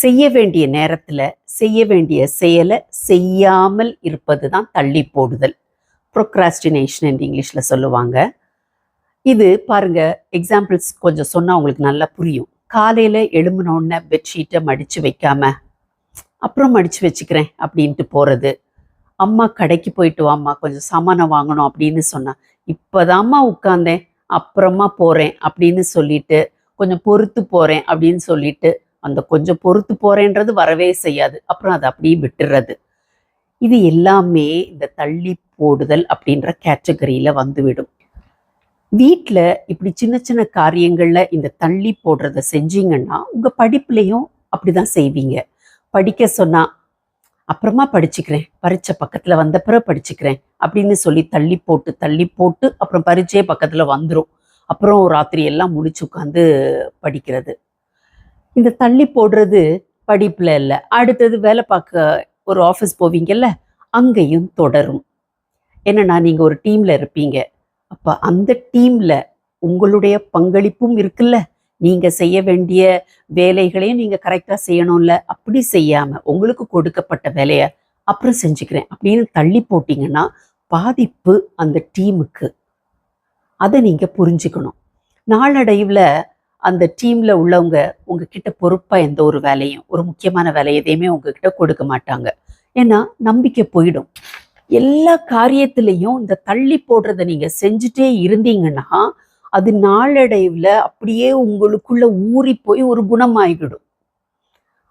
செய்ய வேண்டிய நேரத்துல செய்ய வேண்டிய செயலை செய்யாமல் இருப்பது தான் தள்ளி போடுதல். ப்ரொக்ராஸ்டினேஷன் என்று இங்கிலீஷ்ல சொல்லுவாங்க. இது பாருங்க, எக்ஸாம்பிள்ஸ் கொஞ்சம் சொன்னா உங்களுக்கு நல்லா புரியும். காலையில எழும்பினோடனே பெட்ஷீட்டை மடிச்சு வைக்காம அப்புறம் மடிச்சு வச்சுக்கிறேன் அப்படின்ட்டு போறது. அம்மா கடைக்கு போயிட்டு வாம்மா கொஞ்சம் சாமானம் வாங்கணும் அப்படின்னு சொன்னா, இப்பதாம்மா உட்கார்ந்தேன் அப்புறமா போறேன் அப்படின்னு சொல்லிட்டு, கொஞ்சம் பொறுத்து போறேன் அப்படின்னு சொல்லிட்டு, அந்த கொஞ்சம் பொறுத்து போறேன்றது வரவே செய்யாது. அப்புறம் அதை அப்படியே விட்டுறது. இது எல்லாமே இந்த தள்ளி போடுதல் அப்படின்ற கேட்டகரியில வந்துவிடும். வீட்டில் இப்படி சின்ன சின்ன காரியங்கள்ல இந்த தள்ளி போடுறத செஞ்சீங்கன்னா உங்க படிப்புலையும் அப்படிதான் செய்வீங்க. படிக்க சொன்னா அப்புறமா படிச்சுக்கிறேன், பரீட்சை பக்கத்துல வந்த பிறகு படிச்சுக்கிறேன் அப்படின்னு சொல்லி தள்ளி போட்டு தள்ளி போட்டு அப்புறம் பரீட்சையே பக்கத்துல வந்துடும். அப்புறம் ராத்திரி எல்லாம் முழிச்சு உட்காந்து படிக்கிறது. இந்த தள்ளி போடுறது படிப்புல இல்லை, அடுத்தது வேலை பார்க்க ஒரு ஆஃபீஸ் போவீங்கல்ல, அங்கேயும் தொடரும். என்னன்னா நீங்க ஒரு டீம்ல இருப்பீங்க. அப்ப அந்த டீம்ல உங்களுடைய பங்களிப்பும் இருக்குல்ல, நீங்க செய்ய வேண்டிய வேலைகளையும் நீங்க கரெக்டா செய்யணும்ல. அப்படி செய்யாம உங்களுக்கு கொடுக்கப்பட்ட வேலையை அப்புறம் செஞ்சுக்கிறேன் அப்படின்னு தள்ளி போட்டீங்கன்னா பாதிப்பு அந்த டீமுக்கு. அதை நீங்க புரிஞ்சுக்கணும். நாளடைவில் அந்த டீம்ல உள்ளவங்க உங்ககிட்ட பொறுப்பா எந்த ஒரு வேலையும், ஒரு முக்கியமான வேலை எதையுமே உங்ககிட்ட கொடுக்க மாட்டாங்க. ஏன்னா நம்பிக்கை போயிடும். எல்லா காரியத்திலையும் இந்த தள்ளி போடுறத நீங்க செஞ்சுட்டே இருந்தீங்கன்னா அது நாளடைவுல அப்படியே உங்களுக்குள்ள ஊறி போய் ஒரு குணமாகிடும்.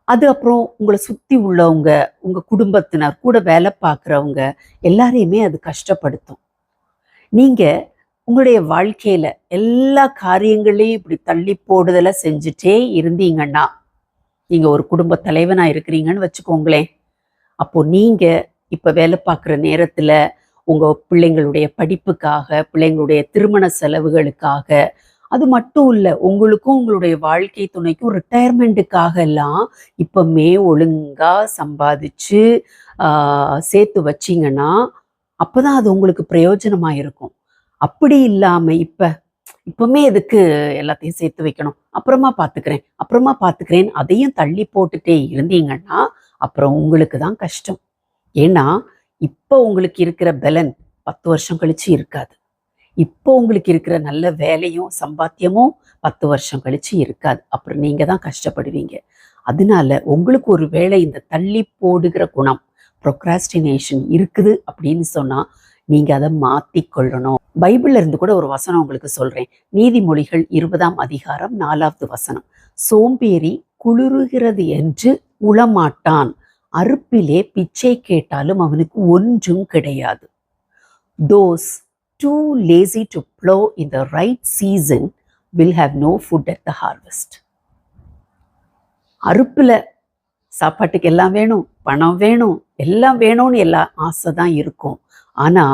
அது அப்புறம் உங்களை சுத்தி உள்ளவங்க, உங்க குடும்பத்தினர், கூட வேலை பார்க்குறவங்க எல்லாரையுமே அது கஷ்டப்படுத்தும். நீங்க உங்களுடைய வாழ்க்கையில எல்லா காரியங்களையும் இப்படி தள்ளி போடுதலை செஞ்சுட்டே இருந்தீங்கன்னா, நீங்க ஒரு குடும்ப தலைவனா இருக்கிறீங்கன்னு வச்சுக்கோங்களேன். அப்போ நீங்க இப்ப வேலை பார்க்குற நேரத்துல உங்க பிள்ளைங்களுடைய படிப்புக்காக, பிள்ளைங்களுடைய திருமண செலவுகளுக்காக, அது மட்டும் இல்லை, உங்களுக்கும் உங்களுடைய வாழ்க்கை துணைக்கும் ரிட்டையர்மெண்ட்டுக்காக எல்லாம் இப்பமே ஒழுங்கா சம்பாதிச்சு சேர்த்து வச்சிங்கன்னா அப்போதான் அது உங்களுக்கு பிரயோஜனமா இருக்கும். அப்படி இல்லாம இப்பமே எதுக்கு எல்லாத்தையும் சேர்த்து வைக்கணும், அப்புறமா பார்த்துக்கிறேன் அதையும் தள்ளி போட்டுட்டே இருந்தீங்கன்னா அப்புறம் உங்களுக்கு தான் கஷ்டம். ஏன்னா இப்போ உங்களுக்கு இருக்கிற பலன் 10 வருஷம் கழிச்சு இருக்காது. இப்போ உங்களுக்கு இருக்கிற நல்ல வேலையும் சம்பாத்தியமும் 10 வருஷம் கழிச்சு இருக்காது. அப்புறம் நீங்க தான் கஷ்டப்படுவீங்க. அதனால உங்களுக்கு ஒரு வேளை இந்த தள்ளி போடுகிற குணம், ப்ரொக்ராஸ்டினேஷன் இருக்குது அப்படின்னு சொன்னா நீங்க அதை மாத்தி கொள்ளணும். பைபிள்ல இருந்து கூட ஒரு வசனம் உங்களுக்கு சொல்றேன். நீதிமொழிகள் 20ஆம் அதிகாரம் 4வது வசனம். சோம்பேறி குளிருகிறது என்று உளமாட்டான், அறுப்பிலே பிச்சை கேட்டாலும் அவனுக்கு ஒன்றும் கிடையாது. Those too lazy to plow in the right season will have no food at the harvest. அறுப்புல சாப்பாட்டுக்கு எல்லாம் வேணும், பணம் வேணும், எல்லாம் வேணும்னு எல்லாம் ஆசை தான் இருக்கும். ஆனா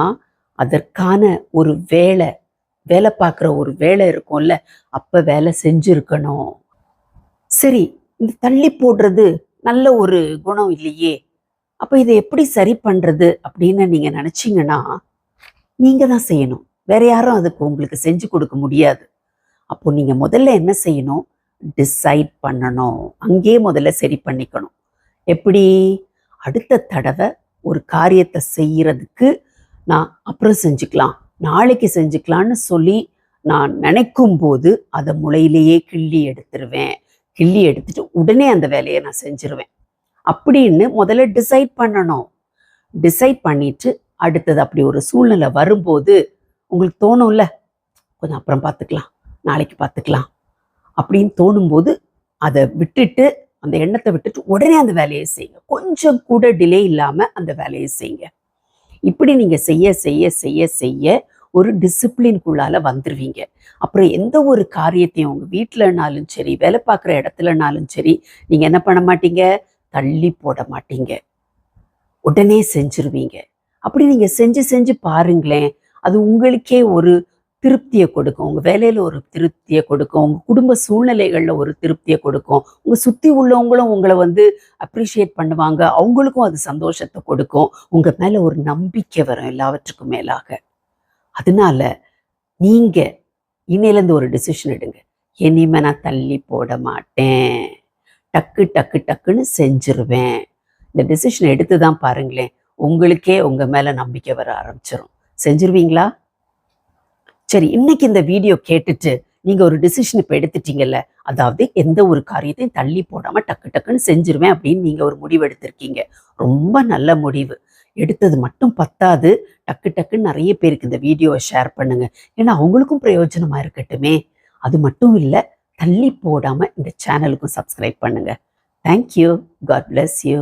அதற்கான ஒரு வேலை பார்க்குற ஒரு வேலை இருக்கும்ல, அப்ப வேலை செஞ்சிருக்கணும். சரி, இந்த தள்ளி போடுறது நல்ல ஒரு குணம் இல்லையே, அப்ப இதை எப்படி சரி பண்றது அப்படின்னு நீங்க நினைச்சீங்கன்னா நீங்க தான் செய்யணும். வேற யாரும் அதுக்கு உங்களுக்கு செஞ்சு கொடுக்க முடியாது. அப்போ நீங்க முதல்ல என்ன செய்யணும், டிசைட் பண்ணணும். அங்கேயே முதல்ல சரி பண்ணிக்கணும். எப்படி? அடுத்த தடவை ஒரு காரியத்தை செய்யறதுக்கு நான் அப்புறம் செஞ்சுக்கலாம், நாளைக்கு செஞ்சுக்கலான்னு சொல்லி நான் நினைக்கும் போது அதை முளையிலேயே கிள்ளி எடுத்துருவேன். கிள்ளி எடுத்துட்டு உடனே அந்த வேலையை நான் செஞ்சிருவேன் அப்படின்னு முதல்ல டிசைட் பண்ணணும். டிசைட் பண்ணிட்டு அடுத்தது அப்படி ஒரு சூழ்நிலை வரும்போது உங்களுக்கு தோணும்ல, கொஞ்சம் அப்புறம் பார்த்துக்கலாம், நாளைக்கு பார்த்துக்கலாம் அப்படின்னு தோணும்போது அதை விட்டுட்டு, அந்த எண்ணத்தை விட்டுட்டு உடனே அந்த வேலையை செய்யுங்க. கொஞ்சம் கூட டிலே இல்லாம அந்த வேலையை செய்யுங்க. இப்படி நீங்க செய்ய செய்ய செய்ய செய்ய ஒரு டிசிப்ளின்குள்ளால வந்துருவீங்க. அப்புறம் எந்த ஒரு காரியத்தையும் உங்க வீட்டிலனாலும் சரி, வேலை பார்க்குற இடத்துலனாலும் சரி, நீங்க என்ன பண்ண மாட்டீங்க, தள்ளி போட மாட்டீங்க, உடனே செஞ்சிருவீங்க. அப்படி நீங்க செஞ்சு செஞ்சு பாருங்களேன், அது உங்களுக்கே ஒரு திருப்தியை கொடுக்கும். உங்க வேலையில ஒரு திருப்தியை கொடுக்கும், உங்க குடும்ப சூழ்நிலைகள்ல ஒரு திருப்தியை கொடுக்கும். உங்க சுத்தி உள்ளவங்களும் உங்களை அப்ரிஷியேட் பண்ணுவாங்க, அவங்களுக்கும் அது சந்தோஷத்தை கொடுக்கும். உங்க மேல ஒரு நம்பிக்கை வரும் எல்லாவற்றுக்கும் மேலாக. அதனால நீங்க இன்னையிலேருந்து ஒரு டிசிஷன் எடுங்க. இனிமே நான் தள்ளி போட மாட்டேன், டக்கு டக்கு டக்குன்னு செஞ்சிருவேன். இந்த டிசிஷன் எடுத்து தான் பாருங்களேன், உங்களுக்கே உங்க மேல நம்பிக்கை வர ஆரம்பிச்சிடும். செஞ்சிருவீங்களா? சரி, இன்னைக்கு இந்த வீடியோ கேட்டுட்டு நீங்க ஒரு டிசிஷன் இப்போ எடுத்துட்டீங்கல்ல, அதாவது எந்த ஒரு காரியத்தையும் தள்ளி போடாம டக்கு டக்குன்னு செஞ்சிருவேன் அப்படின்னு நீங்க ஒரு முடிவு எடுத்திருக்கீங்க. ரொம்ப நல்ல முடிவு. எடுத்தது மட்டும் பத்தாது, டக்கு டக்குன்னு நிறைய பேருக்கு இந்த வீடியோவை ஷேர் பண்ணுங்க. ஏன்னா அவங்களுக்கும் பிரயோஜனமா இருக்கட்டுமே. அது மட்டும் இல்லை, தள்ளி போடாம இந்த சேனலுக்கும் சப்ஸ்கிரைப் பண்ணுங்க. தேங்க்யூ. God bless you.